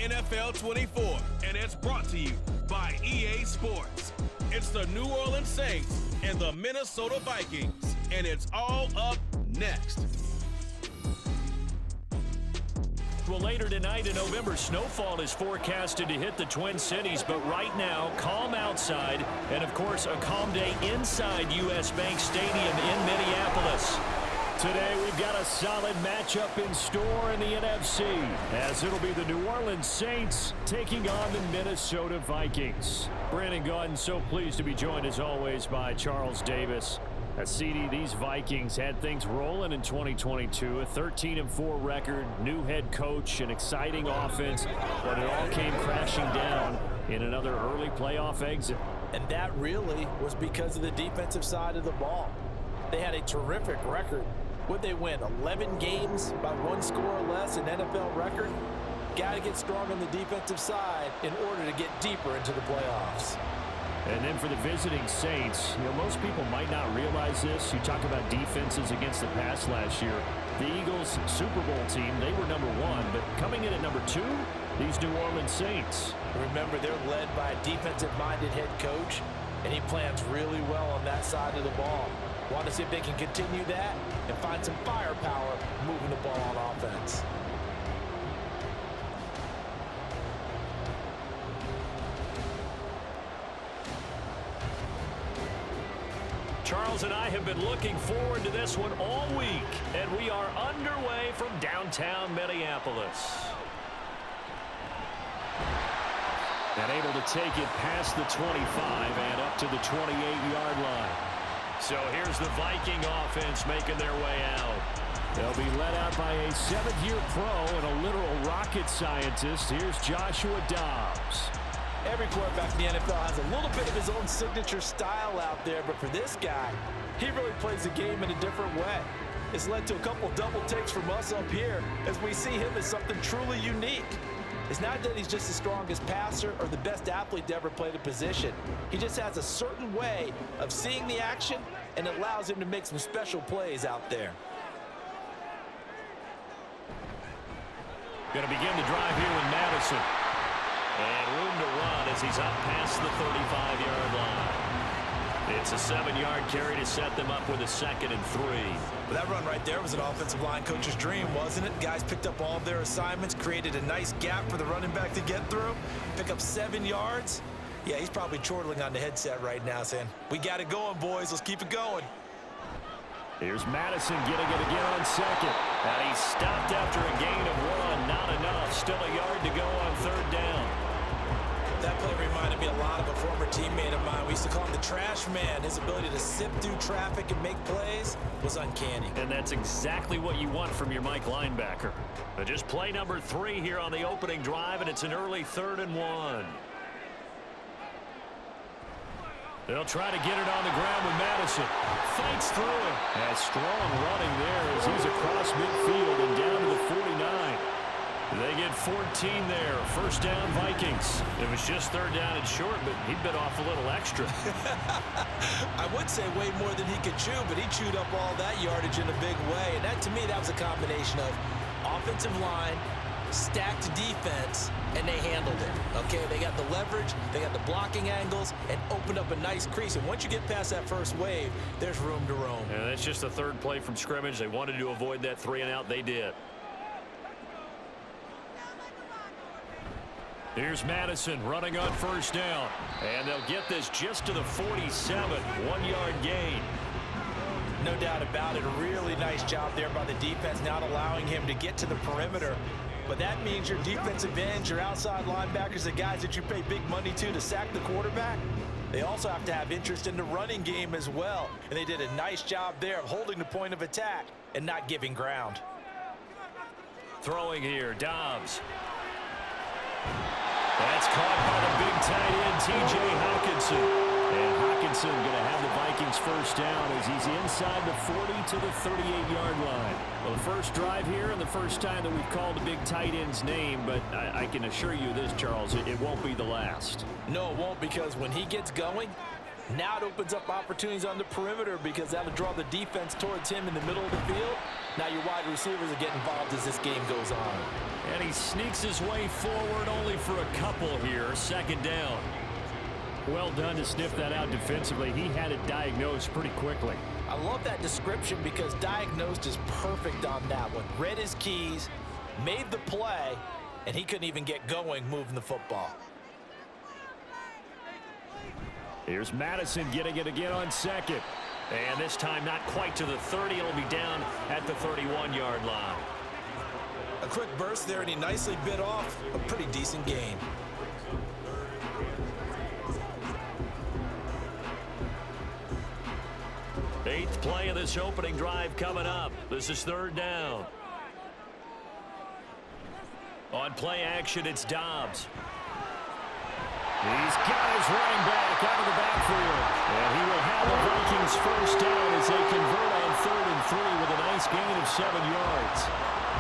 NFL 24, and it's brought to you by EA Sports. It's the New Orleans Saints and the Minnesota Vikings, and it's all up next. Well, later tonight in November, snowfall is forecasted to hit the Twin Cities, but right now, calm outside, and of course, a calm day inside U.S. Bank Stadium in Minneapolis. Today, we've got a solid matchup in store in the NFC, as it'll be the New Orleans Saints taking on the Minnesota Vikings. Brandon Gaudin, so pleased to be joined as always by Charles Davis. CD, these Vikings had things rolling in 2022, a 13-4 record, new head coach, an exciting offense, but it all came crashing down in another early playoff exit. And that really was because of the defensive side of the ball. They had a terrific record. Would they win 11 games by 1 score or less, an NFL record? Got to get strong on the defensive side in order to get deeper into the playoffs. And then for the visiting Saints, most people might not realize this. You talk about defenses against the pass last year. The Eagles Super Bowl team, they were number 1, but coming in at number 2, these New Orleans Saints. Remember, they're led by a defensive-minded head coach, and he plans really well on that side of the ball. Want to see if they can continue that and find some firepower moving the ball on offense. Charles and I have been looking forward to this one all week, and we are underway from downtown Minneapolis. And able to take it past the 25 and up to the 28-yard line. So here's the Viking offense making their way out. They'll be led out by a 7th-year pro and a literal rocket scientist. Here's Joshua Dobbs. Every quarterback in the NFL has a little bit of his own signature style out there, but for this guy, he really plays the game in a different way. It's led to a couple double takes from us up here as we see him as something truly unique. It's not that he's just the strongest passer or the best athlete to ever play the position. He just has a certain way of seeing the action, and it allows him to make some special plays out there. Going to begin the drive here with Madison. And room to run as he's up past the 35-yard line. It's a 7-yard carry to set them up with a 2nd and 3. Well, that run right there was an offensive line coach's dream, wasn't it? Guys picked up all of their assignments, created a nice gap for the running back to get through, pick up 7 yards. Yeah, he's probably chortling on the headset right now saying, we got it going, boys. Let's keep it going. Here's Madison getting it again on 2nd. And he's stopped after a gain of 1. Not enough. Still a yard to go on 3rd down. That play reminded me a lot of a former teammate of mine. We used to call him the trash man. His ability to sift through traffic and make plays was uncanny. And that's exactly what you want from your Mike linebacker. But just play number 3 here on the opening drive, and it's an early 3rd and 1. They'll try to get it on the ground with Madison. Fights through it. Has strong running there as he's across midfield and down to the 49. They get 14 there. 1st down, Vikings. It was just 3rd down and short, but he bit off a little extra. I would say way more than he could chew, but he chewed up all that yardage in a big way. And that, to me, that was a combination of offensive line, stacked defense, and they handled it. Okay, they got the leverage, they got the blocking angles, and opened up a nice crease. And once you get past that first wave, there's room to roam. Yeah, that's just the 3rd play from scrimmage. They wanted to avoid that 3-and-out. They did. Here's Madison running on 1st down. And they'll get this just to the 47. 1-yard gain. No doubt about it. A really nice job there by the defense, not allowing him to get to the perimeter. But that means your defensive ends, your outside linebackers, the guys that you pay big money to sack the quarterback, they also have to have interest in the running game as well. And they did a nice job there of holding the point of attack and not giving ground. Throwing here, Dobbs. That's caught by the big tight end, T.J. Hawkinson. And Hawkinson going to have the Vikings 1st down as he's inside the 40 to the 38-yard line. Well, the first drive here and the first time that we've called the big tight end's name, but I can assure you this, Charles, it won't be the last. No, it won't, because when he gets going, now it opens up opportunities on the perimeter because that'll draw the defense towards him in the middle of the field. Now your wide receivers will get involved as this game goes on. And he sneaks his way forward only for a couple here. Second down. Well done to sniff that out defensively. He had it diagnosed pretty quickly. I love that description because diagnosed is perfect on that one. Read his keys, made the play, and he couldn't even get going moving the football. Here's Madison getting it again on second. And this time not quite to the 30. It'll be down at the 31-yard line. A quick burst there, and he nicely bit off a pretty decent gain. Eighth play of this opening drive coming up. This is third down. On play action, it's Dobbs. He's got his running back out of the backfield. And he will have the Vikings first down as they convert on 3rd and 3 with a nice gain of 7 yards.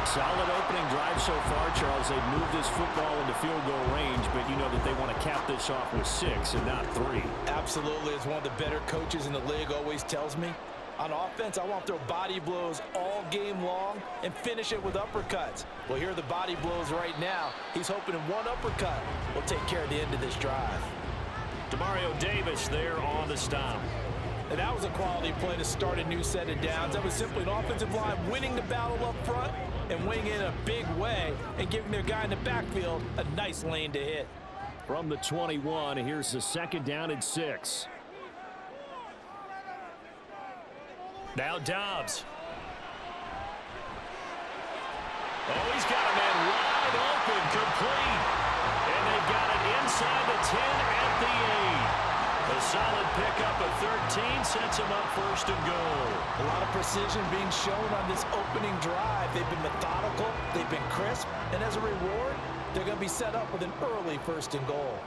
Solid opening drive so far, Charles. They've moved this football into field goal range, but you know that they want to cap this off with 6 and not 3. Absolutely. As one of the better coaches in the league always tells me, on offense, I want to throw body blows all game long and finish it with uppercuts. Well, here are the body blows right now. He's hoping in one uppercut will take care of the end of this drive. Demario Davis there on the stop. And that was a quality play to start a new set of downs. That was simply an offensive line winning the battle up front and winning in a big way and giving their guy in the backfield a nice lane to hit. From the 21, here's the second down and 6. Now Dobbs. Oh, he's got a man wide open, complete. And they've got it inside the 10 at the 8. A solid pickup of 13 sets him up 1st and goal. A lot of precision being shown on this opening drive. They've been methodical, they've been crisp, and as a reward, they're going to be set up with an early 1st and goal.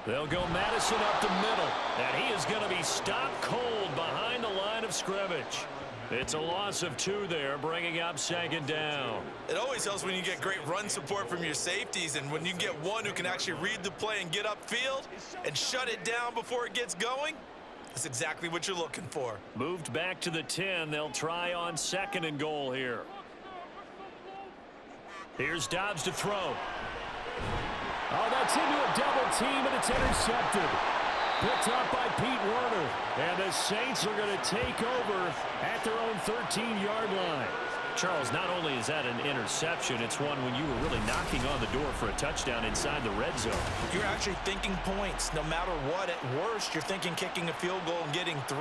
They'll go Madison up the middle, and he is going to be stopped cold behind the line of scrimmage. It's a loss of 2 there, bringing up 2nd down. It always helps when you get great run support from your safeties, and when you get one who can actually read the play and get upfield and shut it down before it gets going, that's exactly what you're looking for. Moved back to the 10. They'll try on 2nd and goal here. Here's Dobbs to throw. Oh, that's into a double team, and it's intercepted. Picked up by Pete Werner. And the Saints are going to take over at their own 13-yard line. Charles, not only is that an interception, it's one when you were really knocking on the door for a touchdown inside the red zone. You're actually thinking points. No matter what, at worst, you're thinking kicking a field goal and getting 3.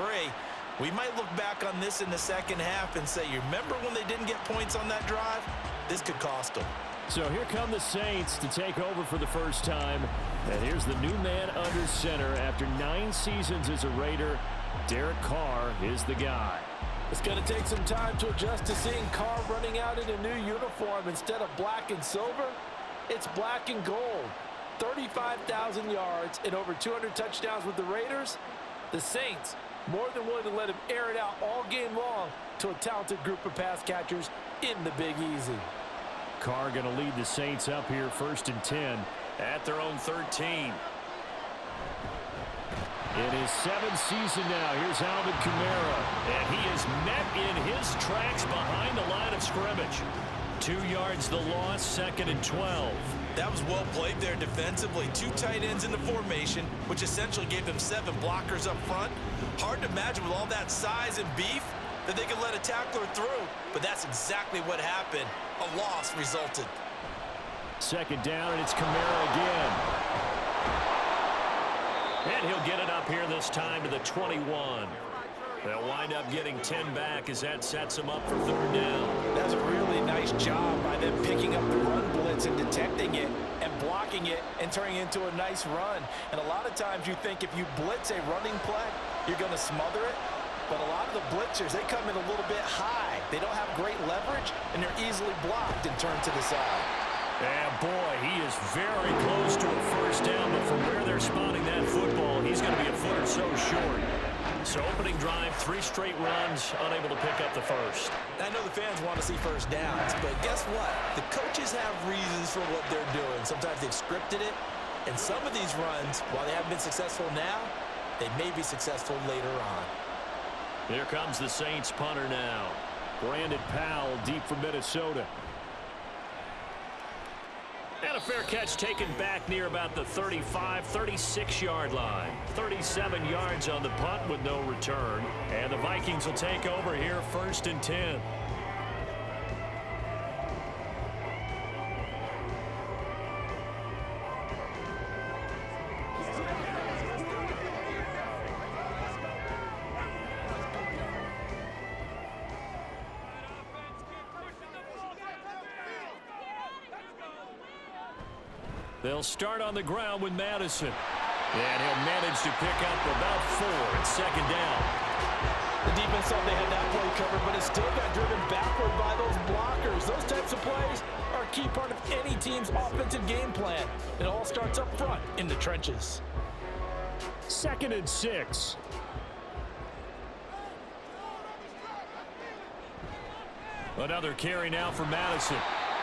We might look back on this in the second half and say, you remember when they didn't get points on that drive? This could cost them. So here come the Saints to take over for the first time. And here's the new man under center. After 9 seasons as a Raider, Derek Carr is the guy. It's going to take some time to adjust to seeing Carr running out in a new uniform. Instead of black and silver, it's black and gold. 35,000 yards and over 200 touchdowns with the Raiders. The Saints more than willing to let him air it out all game long to a talented group of pass catchers in the Big Easy. Carr going to lead the Saints up here 1st and 10 at their own 13. In his 7th season now, here's Alvin Kamara. And he is met in his tracks behind the line of scrimmage. 2 yards the loss, 2nd and 12. That was well played there defensively. 2 tight ends in the formation, which essentially gave them 7 blockers up front. Hard to imagine with all that size and beef that they could let a tackler through, but that's exactly what happened. A loss resulted. 2nd down, and it's Kamara again. And he'll get it up here this time to the 21. They'll wind up getting 10 back as that sets them up for 3rd down. That's a really nice job by them picking up the run blitz and detecting it and blocking it and turning it into a nice run. And a lot of times you think if you blitz a running play, you're going to smother it. But a lot of the blitzers, they come in a little bit high. They don't have great leverage, and they're easily blocked and turned to the side. And boy, he is very close to a 1st down, but from where they're spotting that football, he's going to be a foot or so short. So opening drive, 3 straight runs, unable to pick up the 1st. I know the fans want to see 1st downs, but guess what? The coaches have reasons for what they're doing. Sometimes they've scripted it, and some of these runs, while they haven't been successful now, they may be successful later on. Here comes the Saints punter now. Brandon Powell deep for Minnesota. And a fair catch taken back near about the 35, 36-yard line. 37 yards on the punt with no return. And the Vikings will take over here 1st and 10. They'll start on the ground with Madison. And he'll manage to pick up about 4 at 2nd down. The defense thought they had that play covered, but it still got driven backward by those blockers. Those types of plays are a key part of any team's offensive game plan. It all starts up front in the trenches. 2nd and 6. Another carry now for Madison.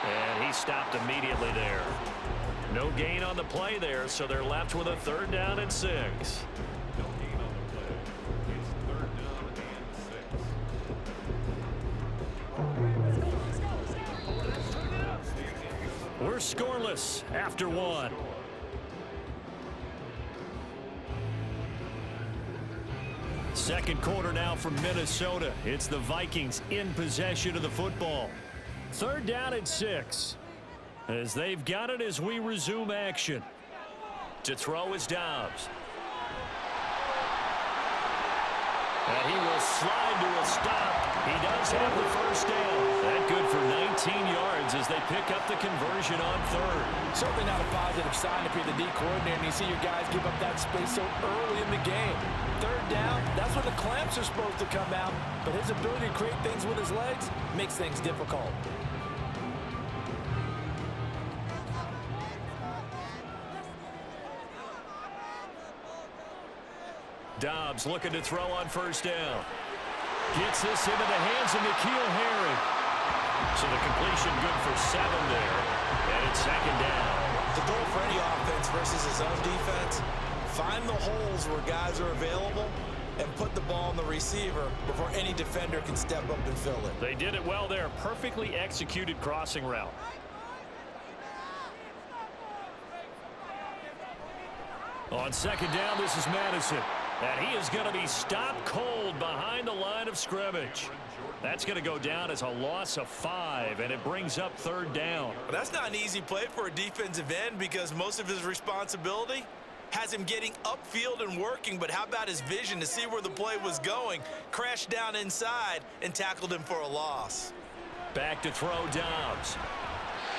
And he stopped immediately there. No gain on the play there, so they're left with a 3rd down and 6. No gain on the play. It's 3rd down and 6. We're scoreless after 1. Second quarter now from Minnesota. It's the Vikings in possession of the football. 3rd down and 6. As they've got it as we resume action. To throw is Dobbs. And he will slide to a stop. He does have the 1st down. That good for 19 yards as they pick up the conversion on 3rd. Certainly not a positive sign if you're the D coordinator and you see your guys give up that space so early in the game. 3rd down, that's when the clamps are supposed to come out. But his ability to create things with his legs makes things difficult. Dobbs looking to throw on 1st down. Gets this into the hands of N'Keal Harry. So the completion good for 7 there. And it's 2nd down. The goal for any offense versus his own defense, find the holes where guys are available and put the ball on the receiver before any defender can step up and fill it. They did it well there. Perfectly executed crossing route. On 2nd down, this is Madison. And he is going to be stopped cold behind the line of scrimmage. That's going to go down as a loss of 5, and it brings up 3rd down. But that's not an easy play for a defensive end because most of his responsibility has him getting upfield and working, but how about his vision to see where the play was going? Crashed down inside and tackled him for a loss. Back to throw Dobbs.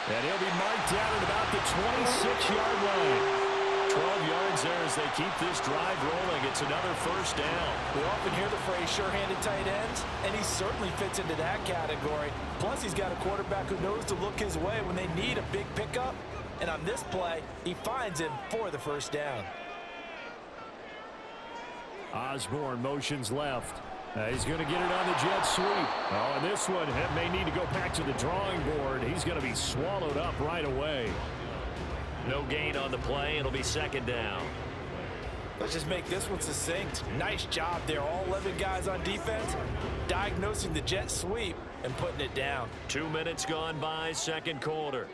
And he'll be marked down at about the 26-yard line. 12 yards there as they keep this drive rolling. It's another 1st down. We often hear the phrase sure-handed tight ends, and he certainly fits into that category. Plus, he's got a quarterback who knows to look his way when they need a big pickup. And on this play, he finds him for the 1st down. Osborne motions left. He's going to get it on the jet sweep. Oh, and this one may need to go back to the drawing board. He's going to be swallowed up right away. No gain on the play. It'll be 2nd down. Let's just make this one succinct. Nice job there. All 11 guys on defense diagnosing the jet sweep and putting it down. 2 minutes gone by, 2nd quarter.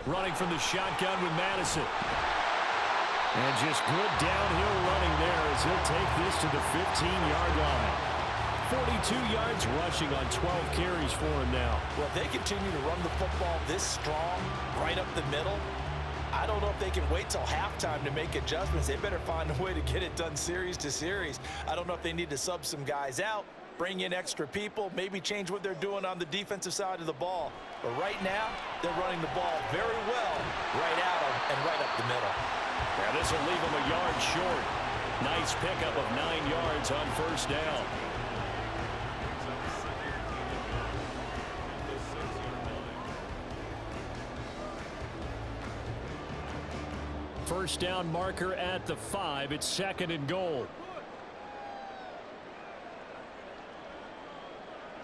Running from the shotgun with Madison. And just good downhill running there as he'll take this to the 15-yard line. 42 yards rushing on 12 carries for him now. Well, if they continue to run the football this strong, right up the middle, I don't know if they can wait till halftime to make adjustments. They better find a way to get it done series to series. I don't know if they need to sub some guys out, bring in extra people, maybe change what they're doing on the defensive side of the ball. But right now, they're running the ball very well right at them and right up the middle. Yeah, this will leave them a yard short. Nice pickup of 9 yards on 1st down. First down marker at the 5. It's 2nd and goal.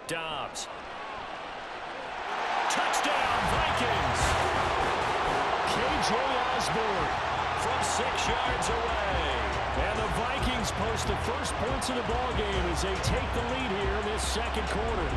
Dobbs. Touchdown, Vikings. KJ Osborne from 6 yards away. And the Vikings post the first points of the ball game as they take the lead here in this second quarter.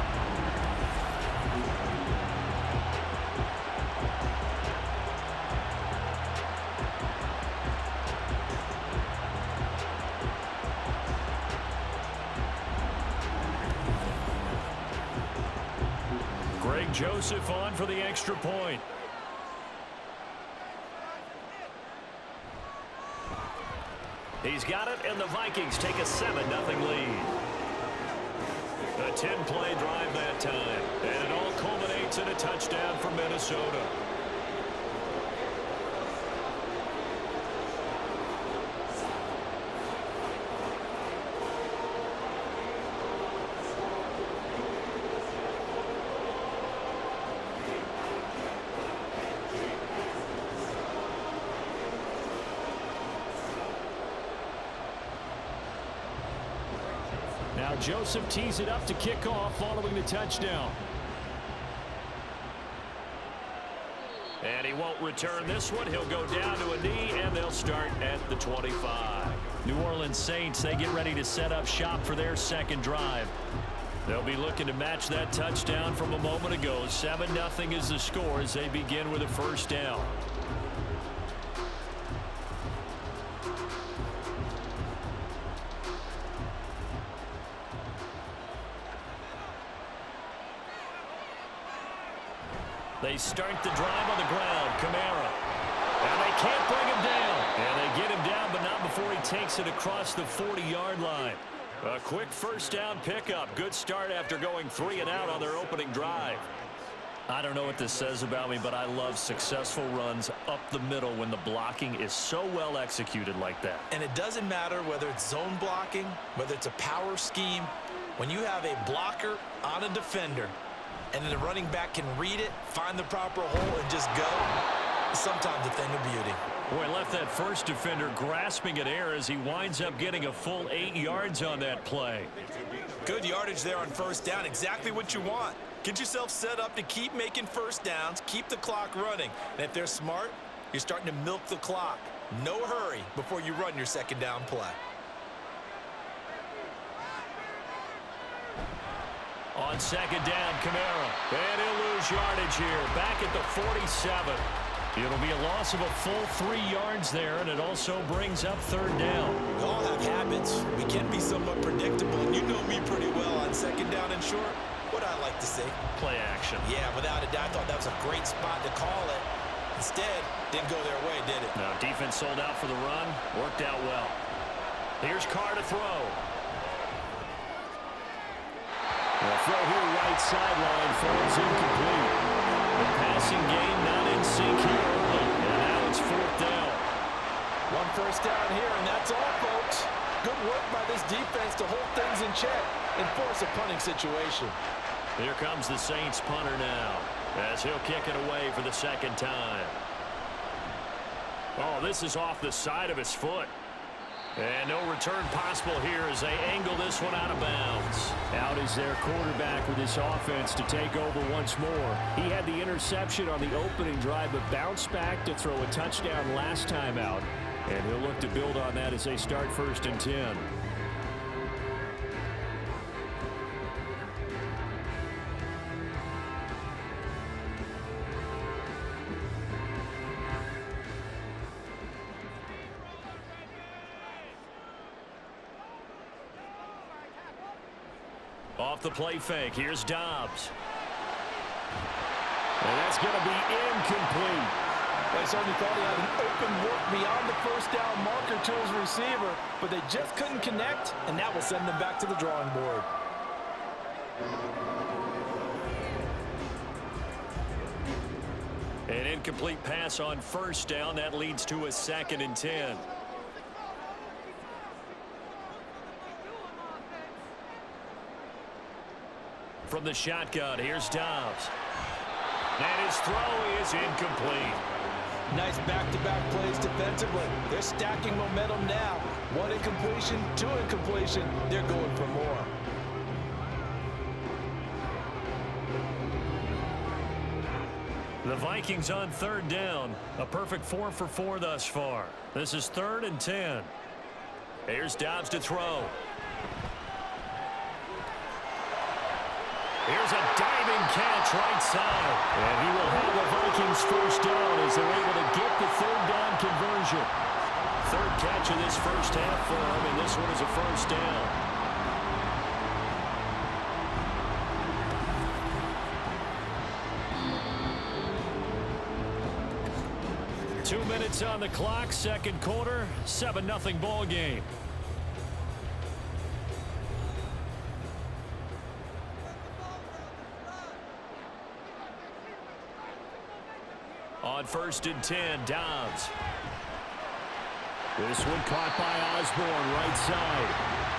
Joseph on for the extra point. He's got it, and the Vikings take a 7-0 lead. A 10-play drive that time, and it all culminates in a touchdown for Minnesota. Now Joseph tees it up to kick off following the touchdown. And he won't return this one. He'll go down to a knee, and they'll start at the 25. New Orleans Saints, they get ready to set up shop for their second drive. They'll be looking to match that touchdown from a moment ago. 7-0 is the score as they begin with a first down. They start the drive on the ground. Kamara. And they can't bring him down. And they get him down, but not before he takes it across the 40-yard line. A quick first down pickup. Good start after going 3 and out on their opening drive. I don't know what this says about me, but I love successful runs up the middle when the blocking is so well executed like that. And it doesn't matter whether it's zone blocking, whether it's a power scheme. When you have a blocker on a defender, and then the running back can read it, find the proper hole, and just go, sometimes a thing of beauty. Boy, left that first defender grasping at air as he winds up getting a full 8 yards on that play. Good yardage there on first down, exactly what you want. Get yourself set up to keep making first downs, keep the clock running. And if they're smart, you're starting to milk the clock. No hurry before you run your second down play. On second down, Kamara. And he'll lose yardage here. Back at the 47. It'll be a loss of a full 3 yards there, and it also brings up third down. We all have habits. We can be somewhat predictable, and you know me pretty well on second down and short. What I like to say? Play action. Yeah, without a doubt, I thought that was a great spot to call it. Instead, didn't go their way, did it? No, defense sold out for the run. Worked out well. Here's Carr to throw. The throw here right sideline falls incomplete. The passing game not in sync here early. And now it's fourth down. One first down here, and that's all, folks. Good work by this defense to hold things in check and force a punting situation. Here comes the Saints punter now as he'll kick it away for the second time. Oh, this is off the side of his foot. And no return possible here as they angle this one out of bounds. Out is their quarterback with his offense to take over once more. He had the interception on the opening drive, but bounced back to throw a touchdown last time out. And he'll look to build on that as they start first and 10. Off the play fake, here's Dobbs. And that's going to be incomplete. They certainly thought he had an open look beyond the first down marker to his receiver, but they just couldn't connect, and that will send them back to the drawing board. An incomplete pass on first down. That leads to a 2nd and 10. From the shotgun, here's Dobbs. And his throw is incomplete. Nice back-to-back plays defensively. They're stacking momentum now. 1 incompletion, 2 incompletion. They're going for more. The Vikings on third down. A perfect 4 for 4 thus far. This is 3rd and 10. Here's Dobbs to throw. Here's a diving catch right side. And he will have the Vikings first down as they're able to get the third down conversion. Third catch of this first half for him, and this one is a first down. Two minutes on the clock, second quarter, 7-0 ball game. On 1st and 10, Dobbs. This one caught by Osborne, right side.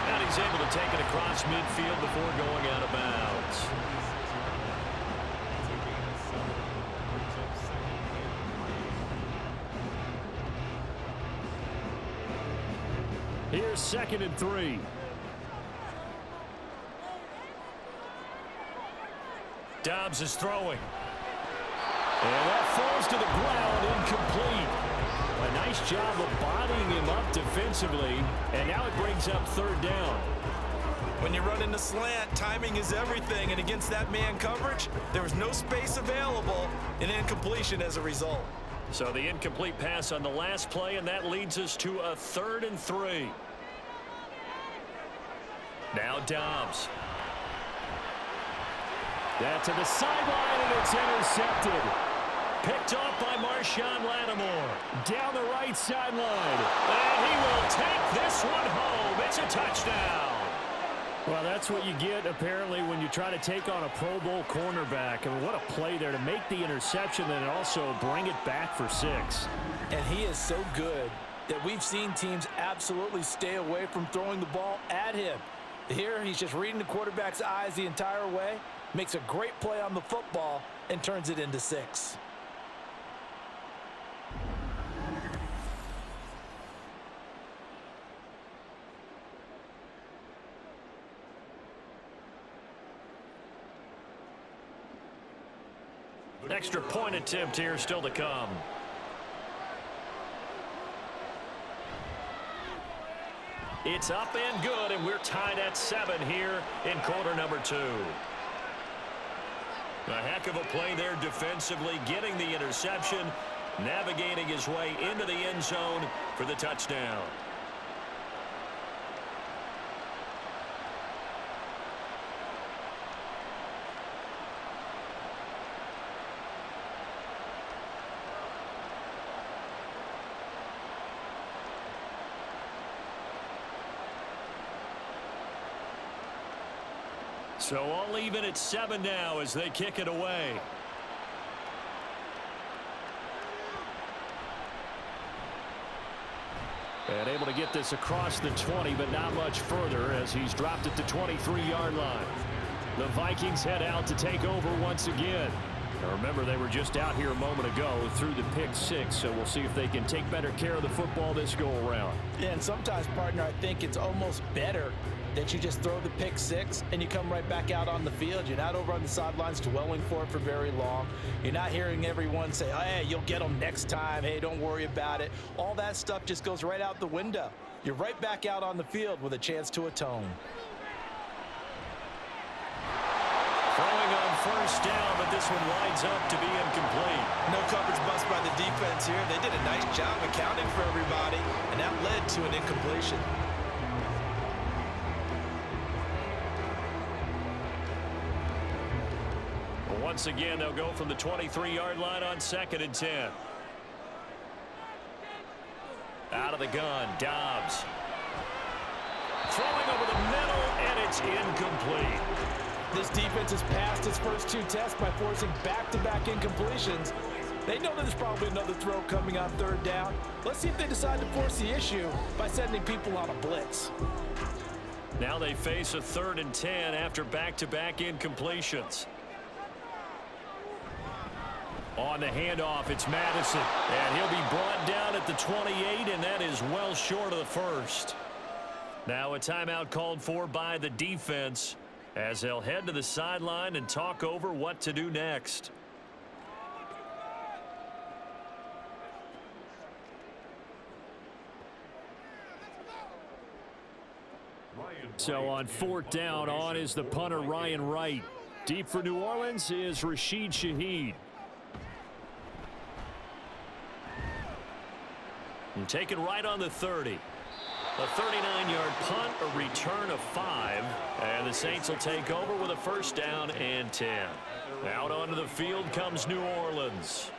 And he's able to take it across midfield before going out of bounds. Here's 2nd and 3. Dobbs is throwing. And that falls to the ground, incomplete. A nice job of bodying him up defensively, and now it brings up third down. When you run in the slant, timing is everything, and against that man coverage, there was no space available, and incompletion as a result. So the incomplete pass on the last play, and that leads us to a 3rd and 3. Now Dobbs. That to the sideline, and it's intercepted. Picked off by Marshawn Lattimore. Down the right sideline. And he will take this one home. It's a touchdown. Well, that's what you get, apparently, when you try to take on a Pro Bowl cornerback. I mean, what a play there to make the interception and also bring it back for 6. And he is so good that we've seen teams absolutely stay away from throwing the ball at him. Here, he's just reading the quarterback's eyes the entire way, makes a great play on the football, and turns it into 6. Extra point attempt here still to come. It's up and good, and we're tied at 7 here in quarter number 2. A heck of a play there defensively, getting the interception, navigating his way into the end zone for the touchdown. So all even at 7 now as they kick it away. And able to get this across the 20, but not much further as he's dropped it to 23-yard line. The Vikings head out to take over once again. Now remember, they were just out here a moment ago through the pick 6, so we'll see if they can take better care of the football this go-around. Yeah, and sometimes, partner, I think it's almost better that you just throw the pick 6 and you come right back out on the field. You're not over on the sidelines dwelling for it for very long. You're not hearing everyone say, oh, hey, you'll get them next time. Hey, don't worry about it. All that stuff just goes right out the window. You're right back out on the field with a chance to atone. Throwing on first down, but this one winds up to be incomplete. No coverage bust by the defense here. They did a nice job accounting for everybody, and that led to an incompletion. Once again, they'll go from the 23-yard line on 2nd and 10. Out of the gun, Dobbs. Throwing over the middle, and it's incomplete. This defense has passed its first 2 tests by forcing back-to-back incompletions. They know that there's probably another throw coming on 3rd down. Let's see if they decide to force the issue by sending people on a blitz. Now they face a 3rd and 10 after back-to-back incompletions. On the handoff, it's Madison, and he'll be brought down at the 28, and that is well short of the first. Now a timeout called for by the defense as they'll head to the sideline and talk over what to do next. So on 4th down, on is the punter Ryan Wright. Deep for New Orleans is Rashid Shaheed. And taken right on the 30. A 39-yard punt, a return of 5. And the Saints will take over with a 1st down and 10. Out onto the field comes New Orleans.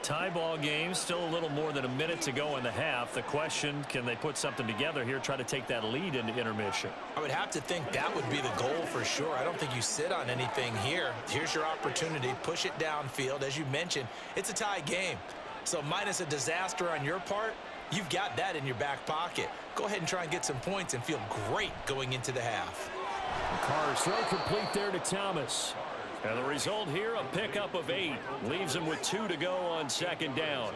Tie ball game, still a little more than a minute to go in the half. The question, can they put something together here, try to take that lead into intermission? I would have to think that would be the goal for sure. I don't think you sit on anything here. Here's your opportunity. Push it downfield. As you mentioned, it's a tie game. So minus a disaster on your part, you've got that in your back pocket. Go ahead and try and get some points and feel great going into the half. Carr's throw complete there to Thomas. And the result here, a pickup of 8. Leaves him with 2 to go on 2nd down.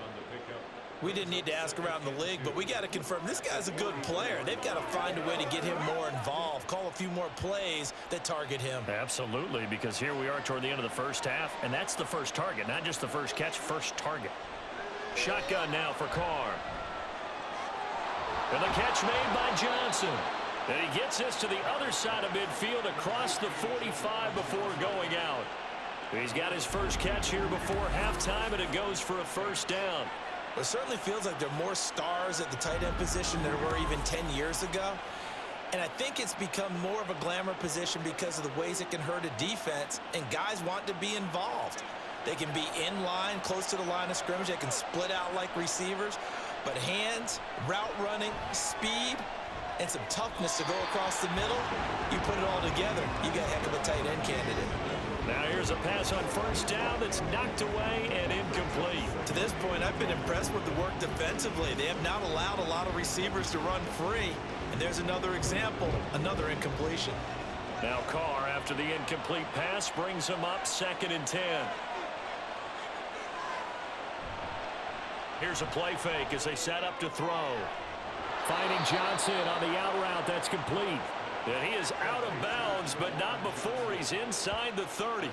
We didn't need to ask around the league, but we got to confirm this guy's a good player. They've got to find a way to get him more involved, call a few more plays that target him. Absolutely, because here we are toward the end of the 1st half, and that's the first target, not just the first catch, first target. Shotgun now for Carr. And the catch made by Johnson. And he gets this to the other side of midfield across the 45 before going out. He's got his first catch here before halftime, and it goes for a 1st down. It certainly feels like there are more stars at the tight end position than there were even 10 years ago. And I think it's become more of a glamour position because of the ways it can hurt a defense, and guys want to be involved. They can be in line, close to the line of scrimmage. They can split out like receivers. But hands, route running, speed, and some toughness to go across the middle, you put it all together, you got a heck of a tight end candidate. Now here's a pass on 1st down that's knocked away and incomplete. To this point, I've been impressed with the work defensively. They have not allowed a lot of receivers to run free. And there's another example, another incompletion. Now Carr, after the incomplete pass, brings him up 2nd and 10. Here's a play fake as they set up to throw. Finding Johnson on the out route. That's complete. And he is out of bounds, but not before he's inside the 30.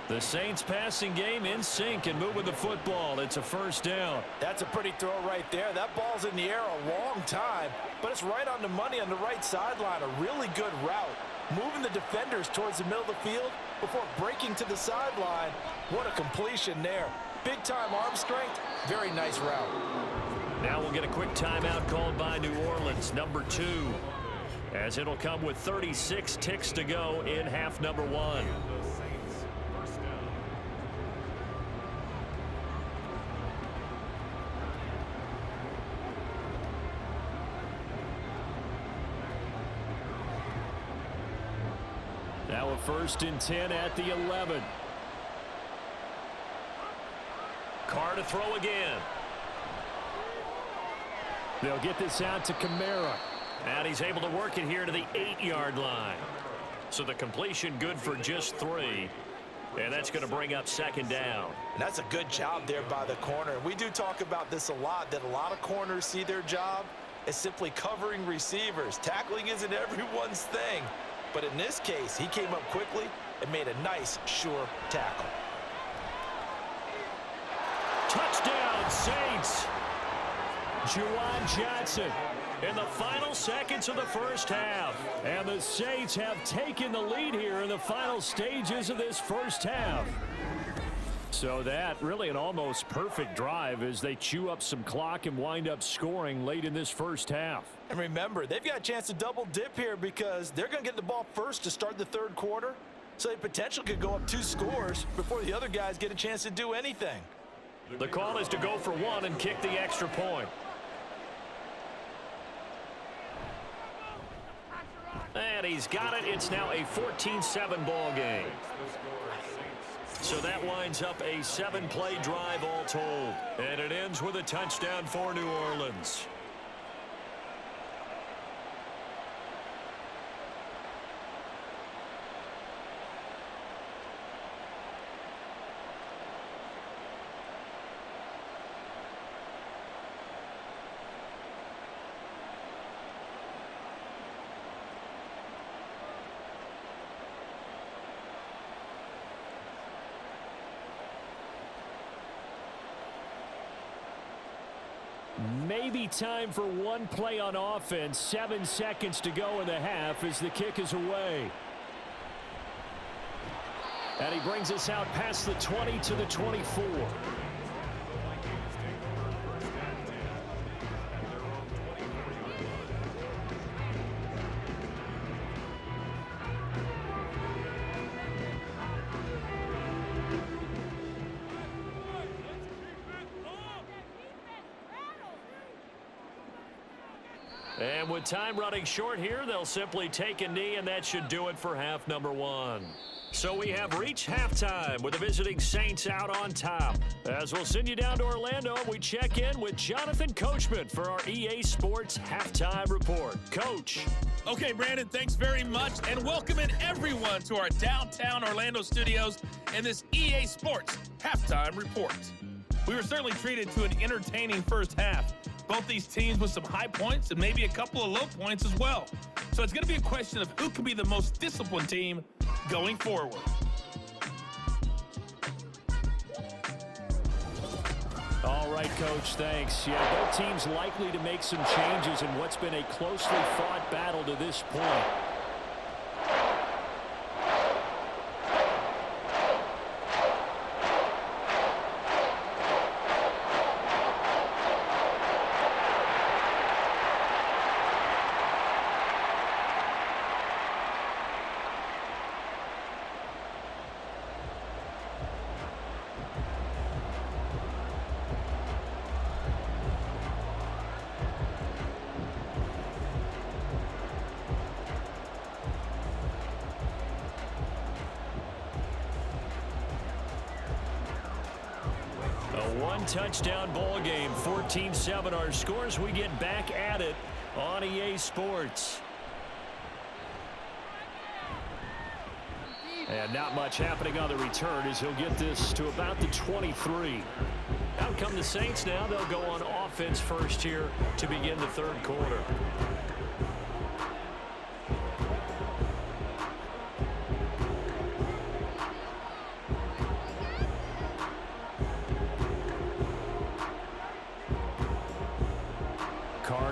The Saints passing game in sync and moving the football. It's a 1st down. That's a pretty throw right there. That ball's in the air a long time, but it's right on the money on the right sideline. A really good route. Moving the defenders towards the middle of the field before breaking to the sideline. What a completion there. Big-time arm strength. Very nice route. Now we'll get a quick timeout called by New Orleans, number 2, as it'll come with 36 ticks to go in half number 1. Now a 1st and 10 at the 11. Carr to throw again. They'll get this out to Kamara. And he's able to work it here to the 8-yard line. So the completion good for just 3. And that's going to bring up 2nd down. And that's a good job there by the corner. We do talk about this a lot, that a lot of corners see their job as simply covering receivers. Tackling isn't everyone's thing. But in this case, he came up quickly and made a nice, sure tackle. Touchdown, Saints! Juwan Johnson in the final seconds of the 1st half. And the Saints have taken the lead here in the final stages of this 1st half. So that really an almost perfect drive as they chew up some clock and wind up scoring late in this 1st half. And remember, they've got a chance to double dip here because they're going to get the ball first to start the 3rd quarter. So they potentially could go up 2 scores before the other guys get a chance to do anything. The call is to go for 1 and kick the extra point. And he's got it. It's now a 14-7 ball game. So that winds up a 7-play drive all told. And it ends with a touchdown for New Orleans. maybe time for one play on offense. 7 seconds to go in the half as the kick is away. And he brings us out past the 20 to the 24. And with time running short here, they'll simply take a knee, and that should do it for half number one. So we have reached halftime with the visiting Saints out on top. As we'll send you down to Orlando, we check in with Jonathan Coachman for our EA Sports Halftime Report. Coach. Okay, Brandon, thanks very much, and welcome in everyone to our downtown Orlando studios and this EA Sports Halftime Report. We were certainly treated to an entertaining first half. Both these teams with some high points and maybe a couple of low points as well. So it's going to be a question of who can be the most disciplined team going forward. All right, Coach, thanks. Yeah, both teams likely to make some changes in what's been a closely fought battle to this point. Touchdown ball game, 14-7 our scores. We get back at it on EA Sports. And not much happening on the return as he'll get this to about the 23. Out come the Saints now. They'll go on offense first here to begin the third quarter.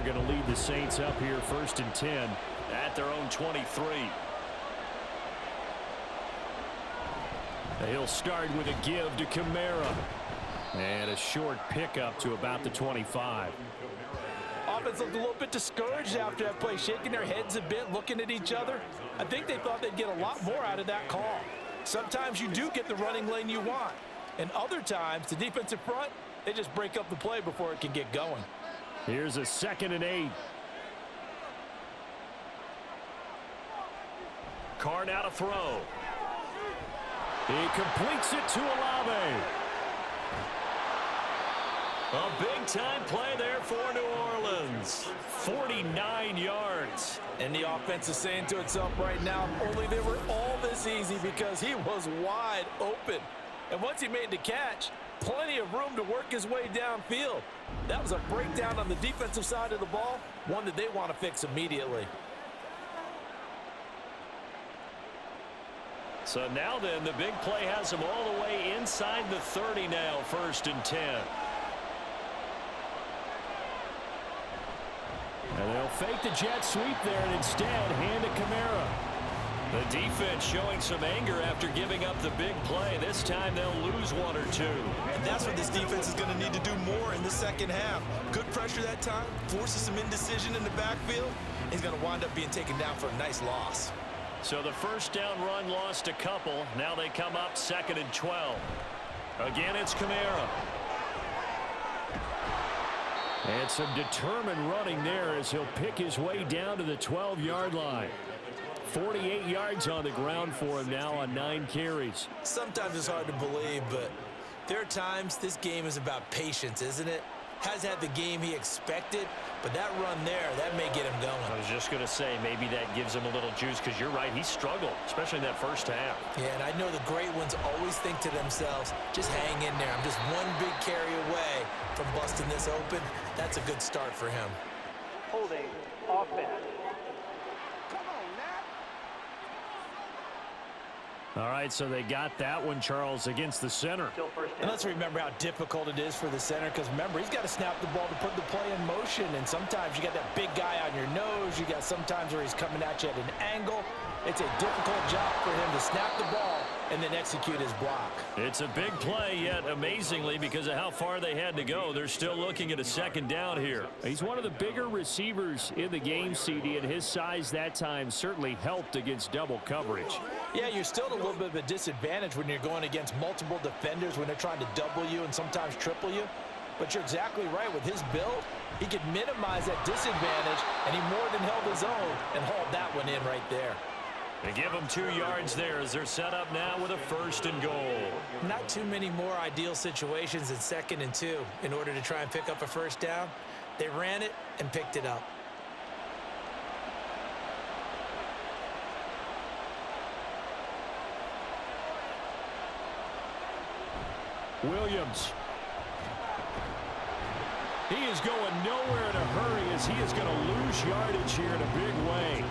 Going to lead the Saints up here 1st and 10 at their own 23. He'll start with a give to Kamara. And a short pickup to about the 25. Offense looked a little bit discouraged after that play, shaking their heads a bit, looking at each other. I think they thought they'd get a lot more out of that call. Sometimes you do get the running lane you want. And other times, the defensive front, they just break up the play before it can get going. Here's a 2nd and 8. Carr now to throw. He completes it to Olave. A big-time play there for New Orleans. 49 yards. And the offense is saying to itself right now, only they were all this easy because he was wide open. And once he made the catch, plenty of room to work his way downfield. That was a breakdown on the defensive side of the ball, one that they want to fix immediately. So now then, the big play has him all the way inside the 30 now, 1st and 10. And they'll fake the jet sweep there and instead hand it Kamara. The defense showing some anger after giving up the big play. This time they'll lose one or two. And that's what this defense is going to need to do more in the second half. Good pressure that time, forces some indecision in the backfield. He's going to wind up being taken down for a nice loss. So the first down run lost a couple. Now they come up 2nd and 12. Again, it's Kamara. And some determined running there as he'll pick his way down to the 12-yard line. 48 yards on the ground for him now on 9 carries. Sometimes it's hard to believe, but there are times this game is about patience, isn't it? Has had the game he expected, but that run there, that may get him going. I was just going to say, maybe that gives him a little juice because you're right, he struggled, especially in that first half. Yeah, and I know the great ones always think to themselves, just hang in there. I'm just one big carry away from busting this open. That's a good start for him. Holding offense. All right, so they got that one, Charles, against the center. And let's remember how difficult it is for the center, because remember, he's got to snap the ball to put the play in motion, and sometimes you got that big guy on your nose. You got sometimes where he's coming at you at an angle. It's a difficult job for him to snap the ball and then execute his block. It's a big play, yet amazingly, because of how far they had to go, they're still looking at a second down here. He's one of the bigger receivers in the game, CD, and his size that time certainly helped against double coverage. Yeah, you're still at a little bit of a disadvantage when you're going against multiple defenders when they're trying to double you and sometimes triple you. But you're exactly right. With his build, he could minimize that disadvantage, and he more than held his own and hauled that one in right there. They give them 2 yards there as they're set up now with a 1st and goal. Not too many more ideal situations than 2nd and 2 in order to try and pick up a 1st down. They ran it and picked it up. Williams. He is going nowhere in a hurry as he is going to lose yardage here in a big way.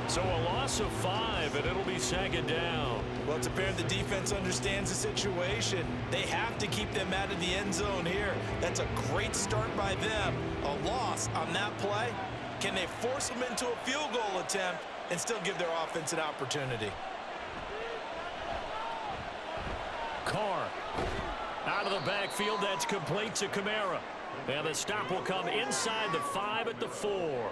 So a loss of 5, and it'll be 2nd down. Well, it's apparent the defense understands the situation. They have to keep them out of the end zone here. That's a great start by them. A loss on that play. Can they force them into a field goal attempt and still give their offense an opportunity? Carr. Out of the backfield, that's complete to Kamara. And the stop will come inside the 5 at the 4.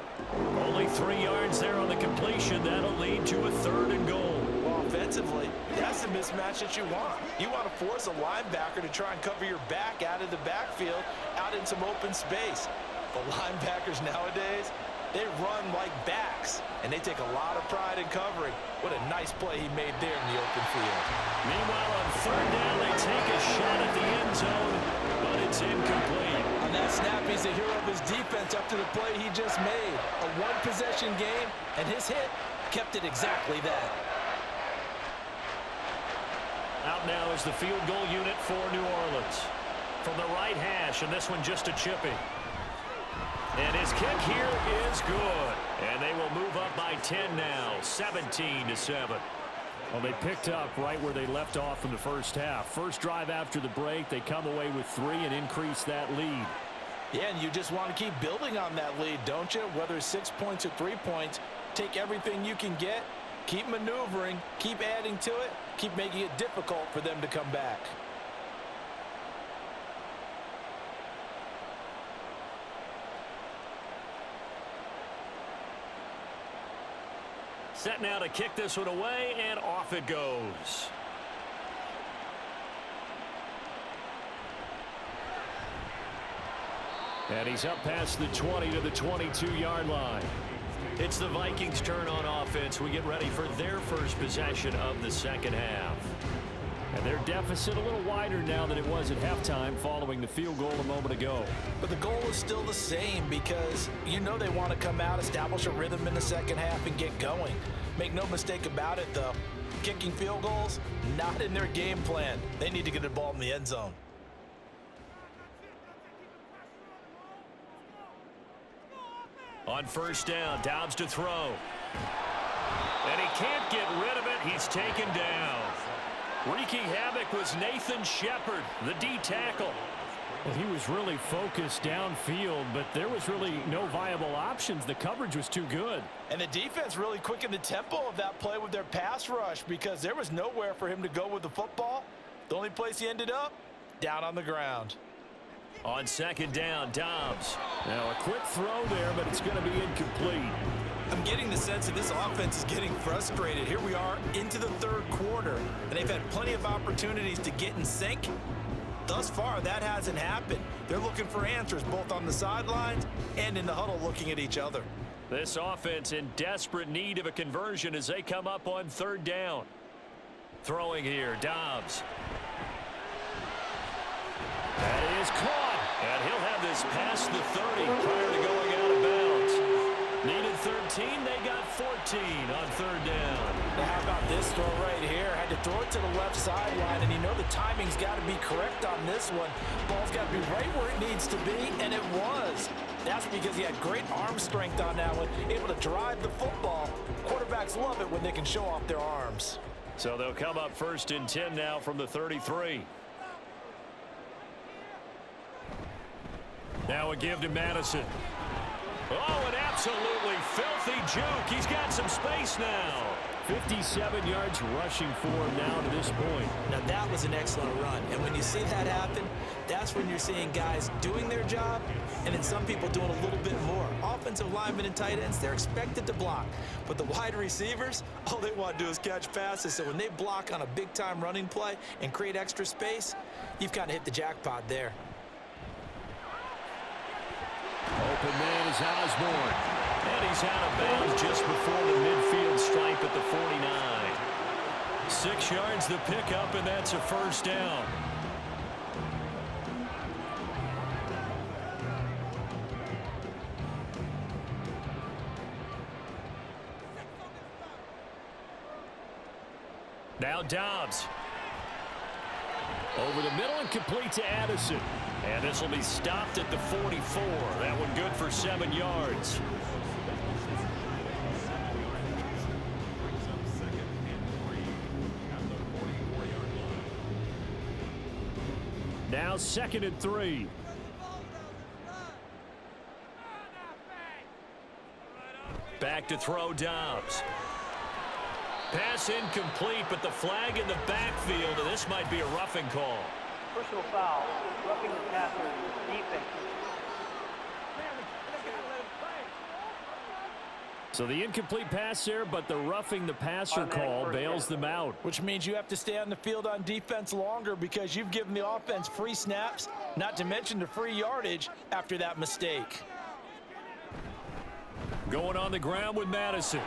Only 3 yards there on the completion. That'll lead to a 3rd and goal. Well, offensively, that's the mismatch that you want. You want to force a linebacker to try and cover your back out of the backfield, out in some open space. But linebackers nowadays, they run like backs, and they take a lot of pride in covering. What a nice play he made there in the open field. Meanwhile, on 3rd down, they take a shot at the end zone, but it's incomplete. On that snap, he's the hero of his defense up to the play he just made. A one-possession game, and his hit kept it exactly that. Out now is the field goal unit for New Orleans. From the right hash, and this one just a chipping. And his kick here is good. And they will move up by 10 now, 17-7. Well, they picked up right where they left off in the first half. First drive after the break, they come away with 3 and increase that lead. Yeah, and you just want to keep building on that lead, don't you? Whether it's 6 points or 3 points, take everything you can get, keep maneuvering, keep adding to it, keep making it difficult for them to come back. Set now to kick this one away, and off it goes. And he's up past the 20 to the 22-yard line. It's the Vikings' turn on offense. We get ready for their first possession of the second half. And their deficit a little wider now than it was at halftime following the field goal a moment ago. But the goal is still the same because you know they want to come out, establish a rhythm in the second half, and get going. Make no mistake about it, though. Kicking field goals, not in their game plan. They need to get the ball in the end zone. On 1st down, Dobbs to throw. And he can't get rid of it. He's taken down. Wreaking havoc was Nathan Shepard, the D tackle. Well, he was really focused downfield, but there was really no viable options. The coverage was too good. And the defense really quickened the tempo of that play with their pass rush because there was nowhere for him to go with the football. The only place he ended up, down on the ground. On 2nd down, Dobbs. Now a quick throw there, but it's going to be incomplete. I'm getting the sense that this offense is getting frustrated. Here we are into the 3rd quarter, and they've had plenty of opportunities to get in sync. Thus far, that hasn't happened. They're looking for answers both on the sidelines and in the huddle looking at each other. This offense in desperate need of a conversion as they come up on 3rd down. Throwing here, Dobbs. That is caught, and he'll have this past the 30 prior to going out of bounds. Needed 13, they got 14 on 3rd down. Now how about this throw right here? Had to throw it to the left sideline, and you know the timing's got to be correct on this one. Ball's got to be right where it needs to be, and it was. That's because he had great arm strength on that one, able to drive the football. Quarterbacks love it when they can show off their arms. So they'll come up 1st and 10 now from the 33. Now a give to Madison. Oh, an absolutely filthy juke. He's got some space now. 57 yards rushing for him now to this point. Now that was an excellent run. And when you see that happen, that's when you're seeing guys doing their job and then some people doing a little bit more. Offensive linemen and tight ends, they're expected to block. But the wide receivers, all they want to do is catch passes. So when they block on a big-time running play and create extra space, you've kind of hit the jackpot there. Open man is Osborne. And he's out of bounds just before the midfield stripe at the 49. 6 yards the pickup, and that's a 1st down. Now Dobbs. Over the middle and complete to Addison. And this will be stopped at the 44. That one good for 7 yards. Now 2nd and 3. Back to throw Dobbs. Pass incomplete, but the flag in the backfield, and this might be a roughing call. Personal foul, roughing the passer, defense. So the incomplete pass there, but the roughing the passer call bails them out. Which means you have to stay on the field on defense longer because you've given the offense free snaps, not to mention the free yardage after that mistake. Going on the ground with Madison.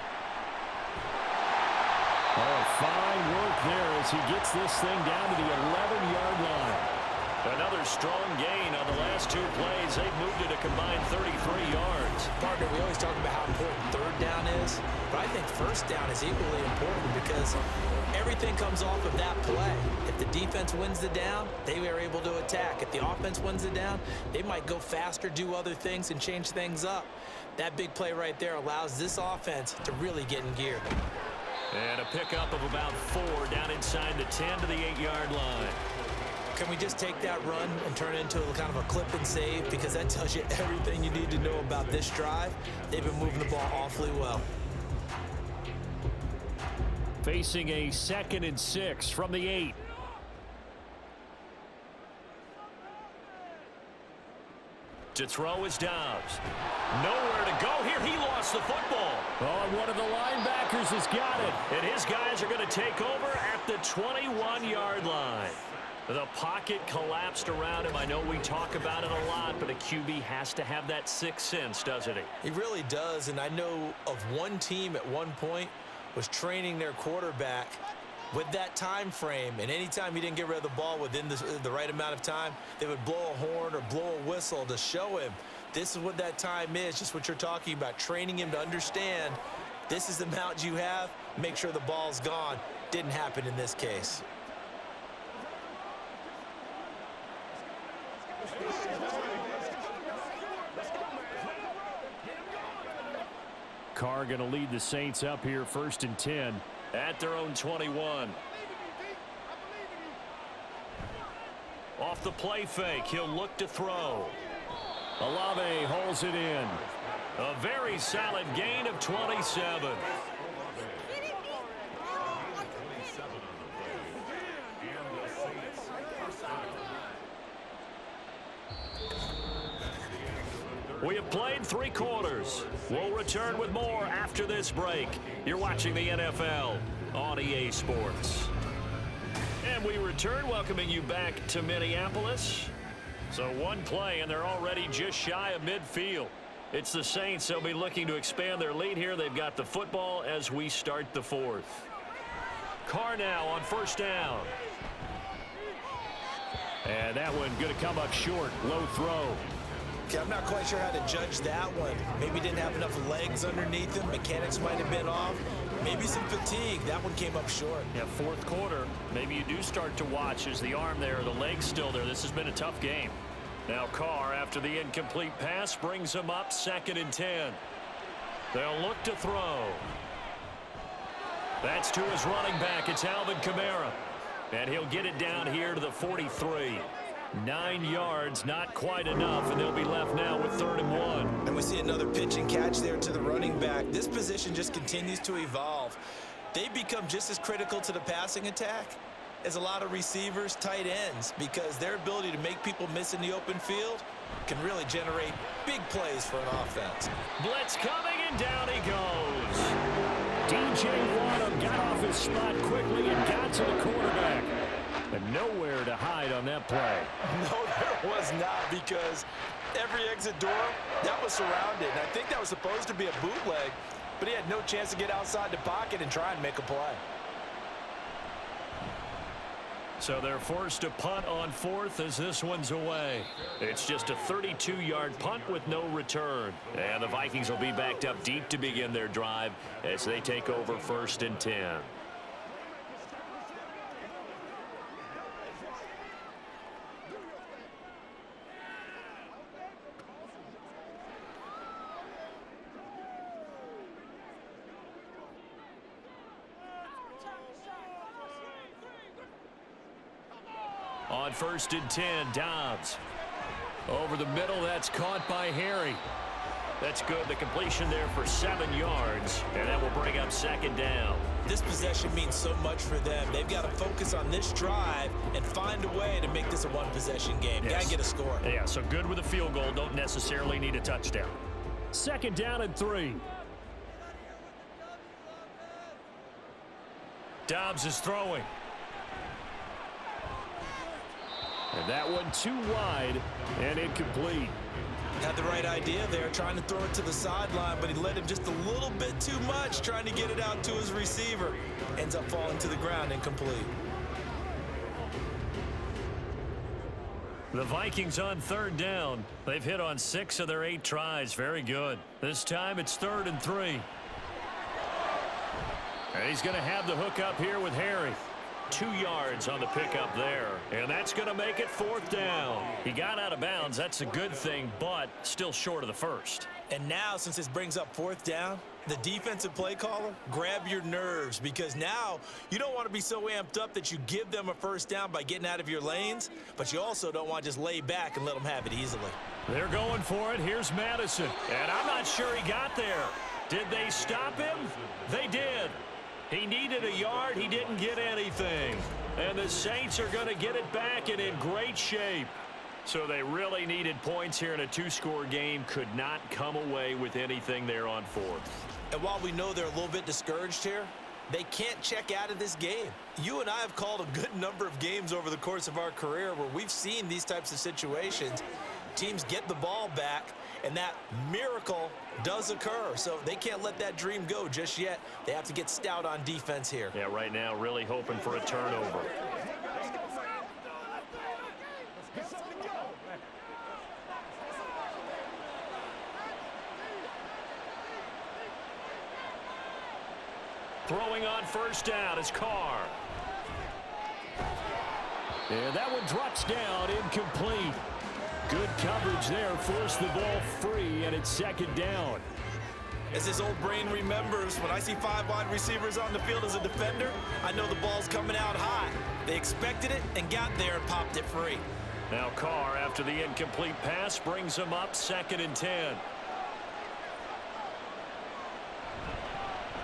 Oh, fine work there as he gets this thing down to the 11-yard line. Another strong gain on the last 2 plays. They've moved it a combined 33 yards. Partner, we always talk about how important 3rd down is, but I think 1st down is equally important because everything comes off of that play. If the defense wins the down, they are able to attack. If the offense wins the down, they might go faster, do other things, and change things up. That big play right there allows this offense to really get in gear. And a pickup of about 4 down inside the 10 to the 8-yard line. Can we just take that run and turn it into kind of a clip and save? Because that tells you everything you need to know about this drive. They've been moving the ball awfully well. Facing a 2nd and 6 from the 8. To throw is Dobbs. Nowhere to go here. He lost the football. Oh, one of the linebackers has got it. And his guys are going to take over at the 21-yard line. The pocket collapsed around him. I know we talk about it a lot, but a QB has to have that sixth sense, doesn't he? He really does, and I know of one team at one point was training their quarterback with that time frame, and anytime he didn't get rid of the ball within the right amount of time, they would blow a horn or blow a whistle to show him this is what that time is, just what you're talking about, training him to understand this is the amount you have, make sure the ball's gone. Didn't happen in this case. Carr going to lead the Saints up here, 1st and 10 at their own 21. Off the play fake, he'll look to throw. Olave holds it in. A very solid gain of 27. We have played 3 quarters. We'll return with more after this break. You're watching the NFL on EA Sports. And we return, welcoming you back to Minneapolis. So one play, and they're already just shy of midfield. It's the Saints. They'll be looking to expand their lead here. They've got the football as we start the 4th. Carr now on 1st down. And that one going to come up short. Low throw. Okay, I'm not quite sure how to judge that one. Maybe didn't have enough legs underneath him. Mechanics might have been off. Maybe some fatigue. That one came up short. Yeah, 4th quarter. Maybe you do start to watch. Is the arm there, the leg's still there? This has been a tough game. Now Carr, after the incomplete pass, brings him up 2nd and 10. They'll look to throw. That's to his running back. It's Alvin Kamara. And he'll get it down here to the 43. 9 yards, not quite enough, and they'll be left now with 3rd and 1. And we see another pitch and catch there to the running back. This position just continues to evolve. They become just as critical to the passing attack as a lot of receivers, tight ends, because their ability to make people miss in the open field can really generate big plays for an offense. Blitz coming, and down he goes. DJ Waddle got off his spot quickly and got to the quarterback. And nowhere to hide on that play. No, there was not, because every exit door, that was surrounded. And I think that was supposed to be a bootleg, but he had no chance to get outside the pocket and try and make a play. So they're forced to punt on 4th as this one's away. It's just a 32-yard punt with no return. And the Vikings will be backed up deep to begin their drive as they take over 1st and 10. On 1st and 10, Dobbs. Over the middle, that's caught by Harry. That's good. The completion there for 7 yards, and that will bring up 2nd down. This possession means so much for them. They've got to focus on this drive and find a way to make this a one-possession game. Yes. Got to get a score. Yeah, so good with a field goal. Don't necessarily need a touchdown. 2nd down and 3. Dobbs is throwing. And that one too wide and incomplete. Had the right idea there, trying to throw it to the sideline, but he led him just a little bit too much, trying to get it out to his receiver. Ends up falling to the ground, incomplete. The Vikings on 3rd down. They've hit on 6 of their 8 tries. Very good. This time it's 3rd and 3. And he's going to have the hook up here with Harry. 2 yards on the pickup there, and that's going to make it 4th down. He got out of bounds. That's a good thing, but still short of the 1st. And now, since this brings up 4th down, the defensive play caller, grab your nerves, because now you don't want to be so amped up that you give them a 1st down by getting out of your lanes, but you also don't want to just lay back and let them have it easily. They're going for it. Here's Madison, and I'm not sure he got there. Did they stop him? They did. He needed a yard. He didn't get anything. And the Saints are going to get it back and in great shape. So they really needed points here in a 2-score game. Could not come away with anything there on 4th. And while we know they're a little bit discouraged here, they can't check out of this game. You and I have called a good number of games over the course of our career where we've seen these types of situations. Teams get the ball back, and that miracle does occur. So they can't let that dream go just yet. They have to get stout on defense here. Yeah, right now really hoping for a turnover. Throwing on 1st down is Carr. And that one drops down, incomplete. Good coverage there, forced the ball free, and it's 2nd down. As his old brain remembers, when I see 5 wide receivers on the field as a defender, I know the ball's coming out high. They expected it and got there and popped it free. Now Carr, after the incomplete pass, brings him up 2nd and 10.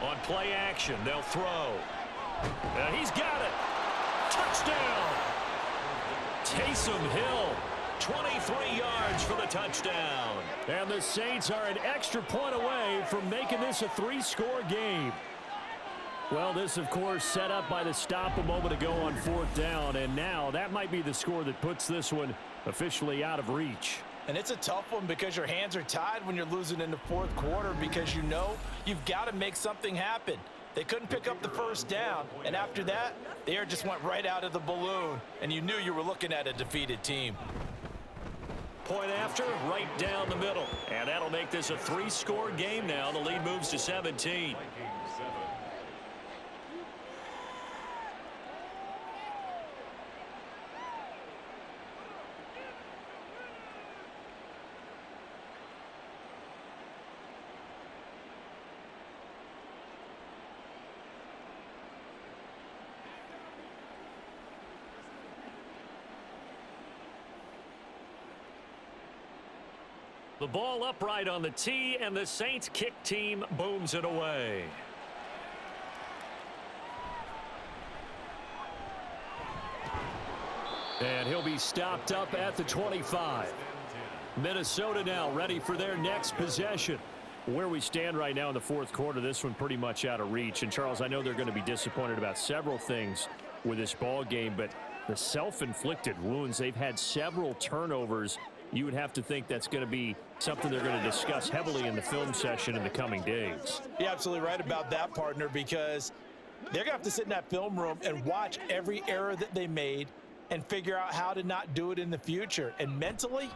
On play action, they'll throw. Now he's got it. Touchdown. Taysom Hill. 23 yards for the touchdown. And the Saints are an extra point away from making this a 3-score game. Well, this, of course, set up by the stop a moment ago on 4th down, and now that might be the score that puts this one officially out of reach. And it's a tough one because your hands are tied when you're losing in the 4th quarter, because you know you've got to make something happen. They couldn't pick up the 1st down, and after that, the air just went right out of the balloon, and you knew you were looking at a defeated team. Point after, right down the middle. And that'll make this a 3-score game now. The lead moves to 17. The ball upright on the tee, and the Saints kick team booms it away. And he'll be stopped up at the 25. Minnesota now ready for their next possession. Where we stand right now in the fourth quarter, this one pretty much out of reach. And, Charles, I know they're going to be disappointed about several things with this ball game, but the self-inflicted wounds, they've had several turnovers. You would have to think that's going to be something they're going to discuss heavily in the film session in the coming days. You're absolutely right about that, partner, because they're going to have to sit in that film room and watch every error that they made and figure out how to not do it in the future. And mentally,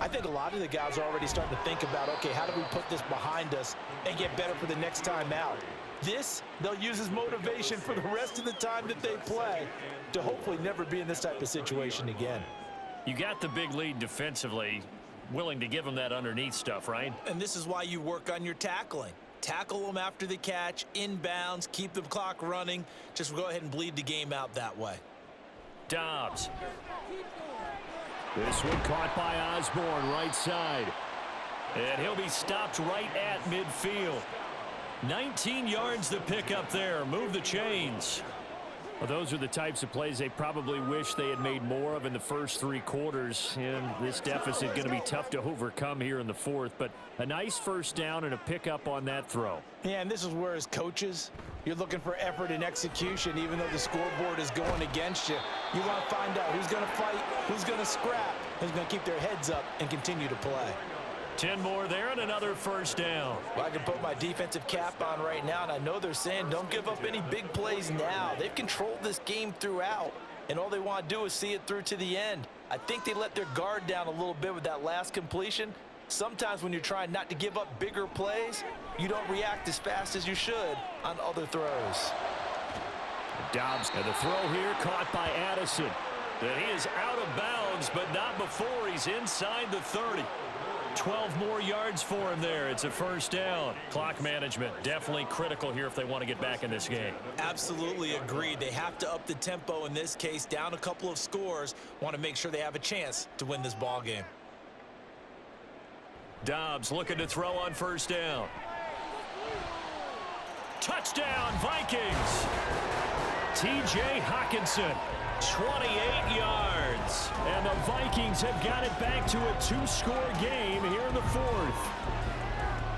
I think a lot of the guys are already starting to think about, okay, how do we put this behind us and get better for the next time out? This, they'll use as motivation for the rest of the time that they play to hopefully never be in this type of situation again. You got the big lead defensively, willing to give them that underneath stuff, right? And this is why you work on your tackling. Tackle them after the catch, inbounds, keep the clock running. Just go ahead and bleed the game out that way. Dobbs. This one caught by Osborne, right side. And he'll be stopped right at midfield. 19 yards to pick up there. Move the chains. Well, those are the types of plays they probably wish they had made more of in the first three quarters. And this deficit going to be tough to overcome here in the fourth. But a nice first down and a pickup on that throw. Yeah, and this is where, as coaches, you're looking for effort and execution, even though the scoreboard is going against you. You want to find out who's going to fight, who's going to scrap, who's going to keep their heads up and continue to play. 10 more there and another first down. Well, I can put my defensive cap on right now, and I know they're saying don't give up any big plays now. They've controlled this game throughout, and all they want to do is see it through to the end. I think they let their guard down a little bit with that last completion. Sometimes when you're trying not to give up bigger plays, you don't react as fast as you should on other throws. Dobbs, and the throw here caught by Addison. And he is out of bounds, but not before he's inside the 30. 12 more yards for him there. It's a first down. Clock management definitely critical here if they want to get back in this game. Absolutely agreed. They have to up the tempo in this case, down a couple of scores. Want to make sure they have a chance to win this ball game. Dobbs looking to throw on first down. Touchdown, Vikings. T.J. Hockenson, 28 yards. And the Vikings have got it back to a two-score game here in the fourth.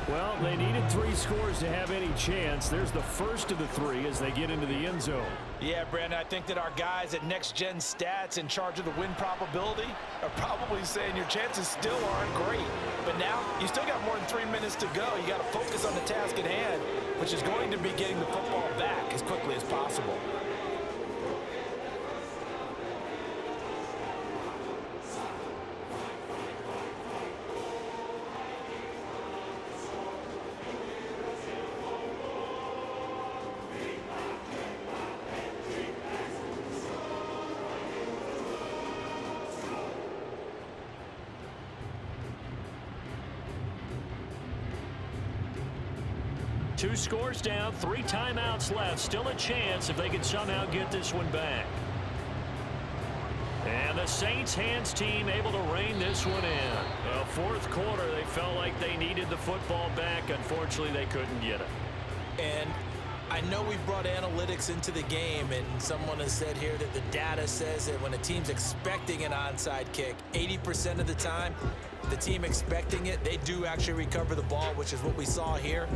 Well, they needed 3 scores to have any chance. There's the first of the 3 as they get into the end zone. Yeah, Brandon, I think that our guys at Next Gen Stats in charge of the win probability are probably saying your chances still aren't great. But now you still got more than 3 minutes to go. You got to focus on the task at hand, which is going to be getting the football back as quickly as possible. Two scores down, 3 timeouts left. Still a chance if they can somehow get this one back. And the Saints hands team able to rein this one in. Well, fourth quarter, they felt like they needed the football back. Unfortunately, they couldn't get it. And I know we've brought analytics into the game, and someone has said here that the data says that when a team's expecting an onside kick, 80% of the time, the team expecting it, they do actually recover the ball, which is what we saw here.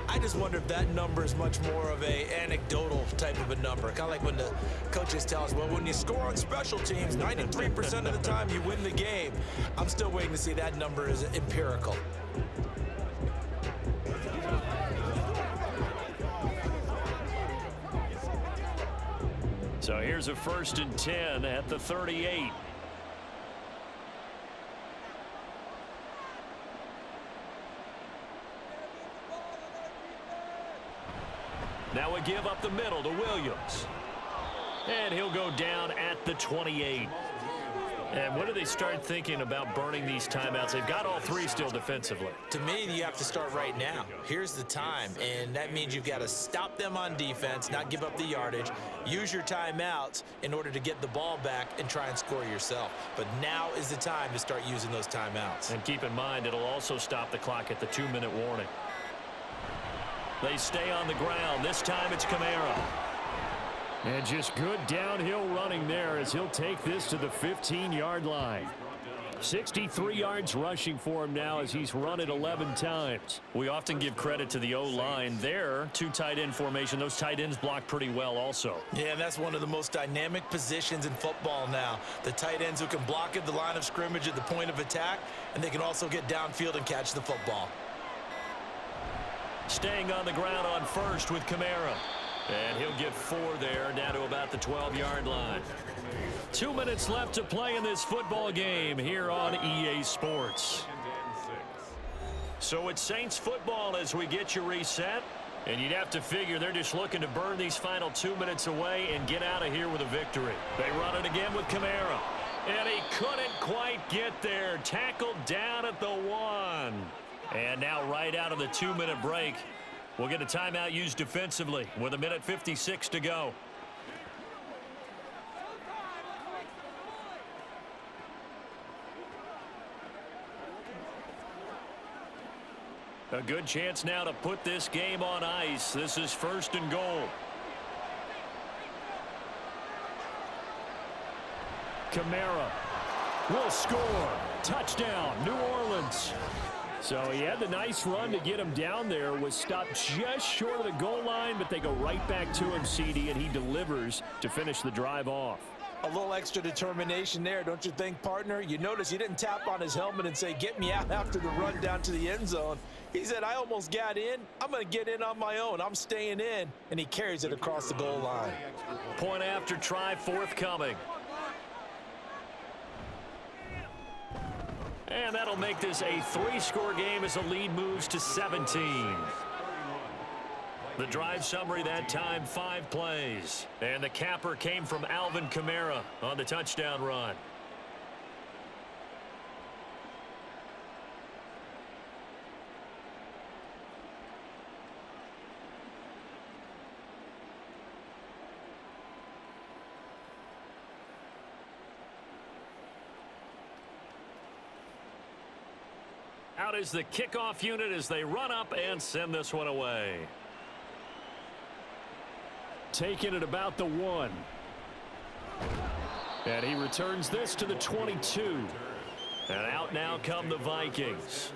I just wonder if that number is much more of a anecdotal type of a number. Kind of like when the coaches tell us, well, when you score on special teams, 93% of the time you win the game. I'm still waiting to see that number is empirical. So here's a 1st and 10 at the 38. Now a give up the middle to Williams. And he'll go down at the 28. And when do they start thinking about burning these timeouts? They've got all three still defensively. To me, you have to start right now. Here's the time, and that means you've got to stop them on defense, not give up the yardage, use your timeouts in order to get the ball back and try and score yourself. But now is the time to start using those timeouts. And keep in mind, it'll also stop the clock at the 2-minute warning. They stay on the ground. This time it's Kamara. And just good downhill running there as he'll take this to the 15-yard line. 63 yards rushing for him now as he's run it 11 times. We often give credit to the O-line there. 2 tight end formation. Those tight ends block pretty well also. Yeah, and that's one of the most dynamic positions in football now. The tight ends who can block at the line of scrimmage at the point of attack, and they can also get downfield and catch the football. Staying on the ground on first with Kamara. And he'll get 4 there, down to about the 12-yard line. 2 minutes left to play in this football game here on EA Sports. So it's Saints football as we get you reset. And you'd have to figure they're just looking to burn these final 2 minutes away and get out of here with a victory. They run it again with Kamara. And he couldn't quite get there. Tackled down at the 1. And now right out of the 2-minute break, we'll get a timeout used defensively with 1:56 to go. A good chance now to put this game on ice. This is 1st and goal. Kamara will score. Touchdown, New Orleans. So he had the nice run to get him down there, was stopped just short of the goal line, but they go right back to him, CD, and he delivers to finish the drive off. A little extra determination there, don't you think, partner? You notice he didn't tap on his helmet and say, get me out after the run down to the end zone. He said, I almost got in. I'm going to get in on my own. I'm staying in. And he carries it across the goal line. Point after try forthcoming. And that'll make this a 3-score game as the lead moves to 17. The drive summary that time, 5 plays. And the capper came from Alvin Kamara on the touchdown run. Out is the kickoff unit as they run up and send this one away. Taking it about the 1. And he returns this to the 22. And out now come the Vikings.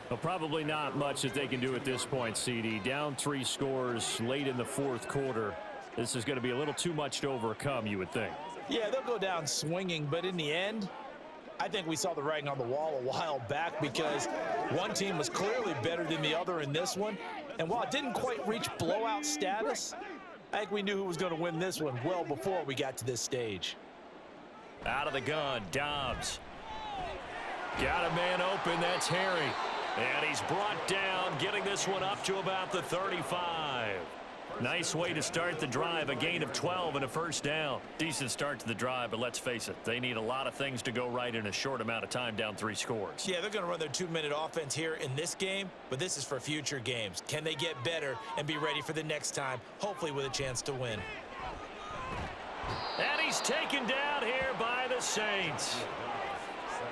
Well, probably not much that they can do at this point, CD. Down 3 scores late in the 4th quarter. This is going to be a little too much to overcome, you would think. Yeah, they'll go down swinging, but in the end, I think we saw the writing on the wall a while back because one team was clearly better than the other in this one. And while it didn't quite reach blowout status, I think we knew who was going to win this one well before we got to this stage. Out of the gun, Dobbs. Got a man open, that's Harry. And he's brought down, getting this one up to about the 35. Nice way to start the drive, a gain of 12 and a 1st down. Decent start to the drive, but let's face it, they need a lot of things to go right in a short amount of time, down 3 scores. Yeah, they're going to run their 2-minute offense here in this game, but this is for future games. Can they get better and be ready for the next time, hopefully with a chance to win? And he's taken down here by the Saints.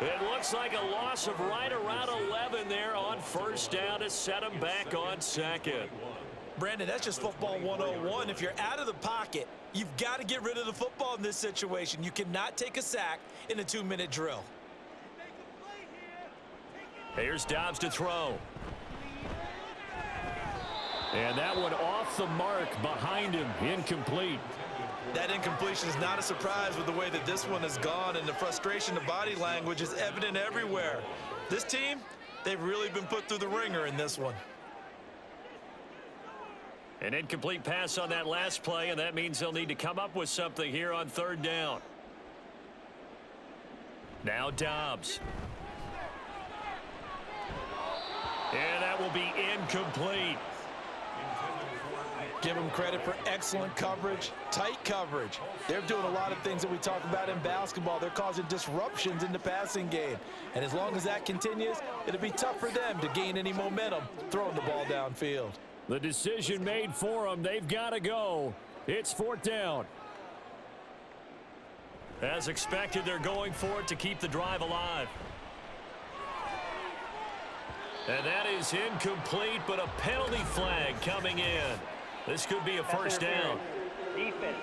It looks like a loss of right around 11 there on 1st down to set him back on 2nd. Brandon, that's just football 101. If you're out of the pocket, you've got to get rid of the football in this situation. You cannot take a sack in a 2-minute drill. Here's Dobbs to throw. And that one off the mark behind him, incomplete. That incompletion is not a surprise with the way that this one has gone, and the frustration of body language is evident everywhere. This team, they've really been put through the ringer in this one. An incomplete pass on that last play, and that means they'll need to come up with something here on 3rd down. Now Dobbs. And that will be incomplete. Give them credit for excellent coverage, tight coverage. They're doing a lot of things that we talk about in basketball. They're causing disruptions in the passing game. And as long as that continues, it'll be tough for them to gain any momentum throwing the ball downfield. The decision made for them. They've got to go. It's 4th down. As expected, they're going for it to keep the drive alive. And that is incomplete, but a penalty flag coming in. This could be a first down. Defense.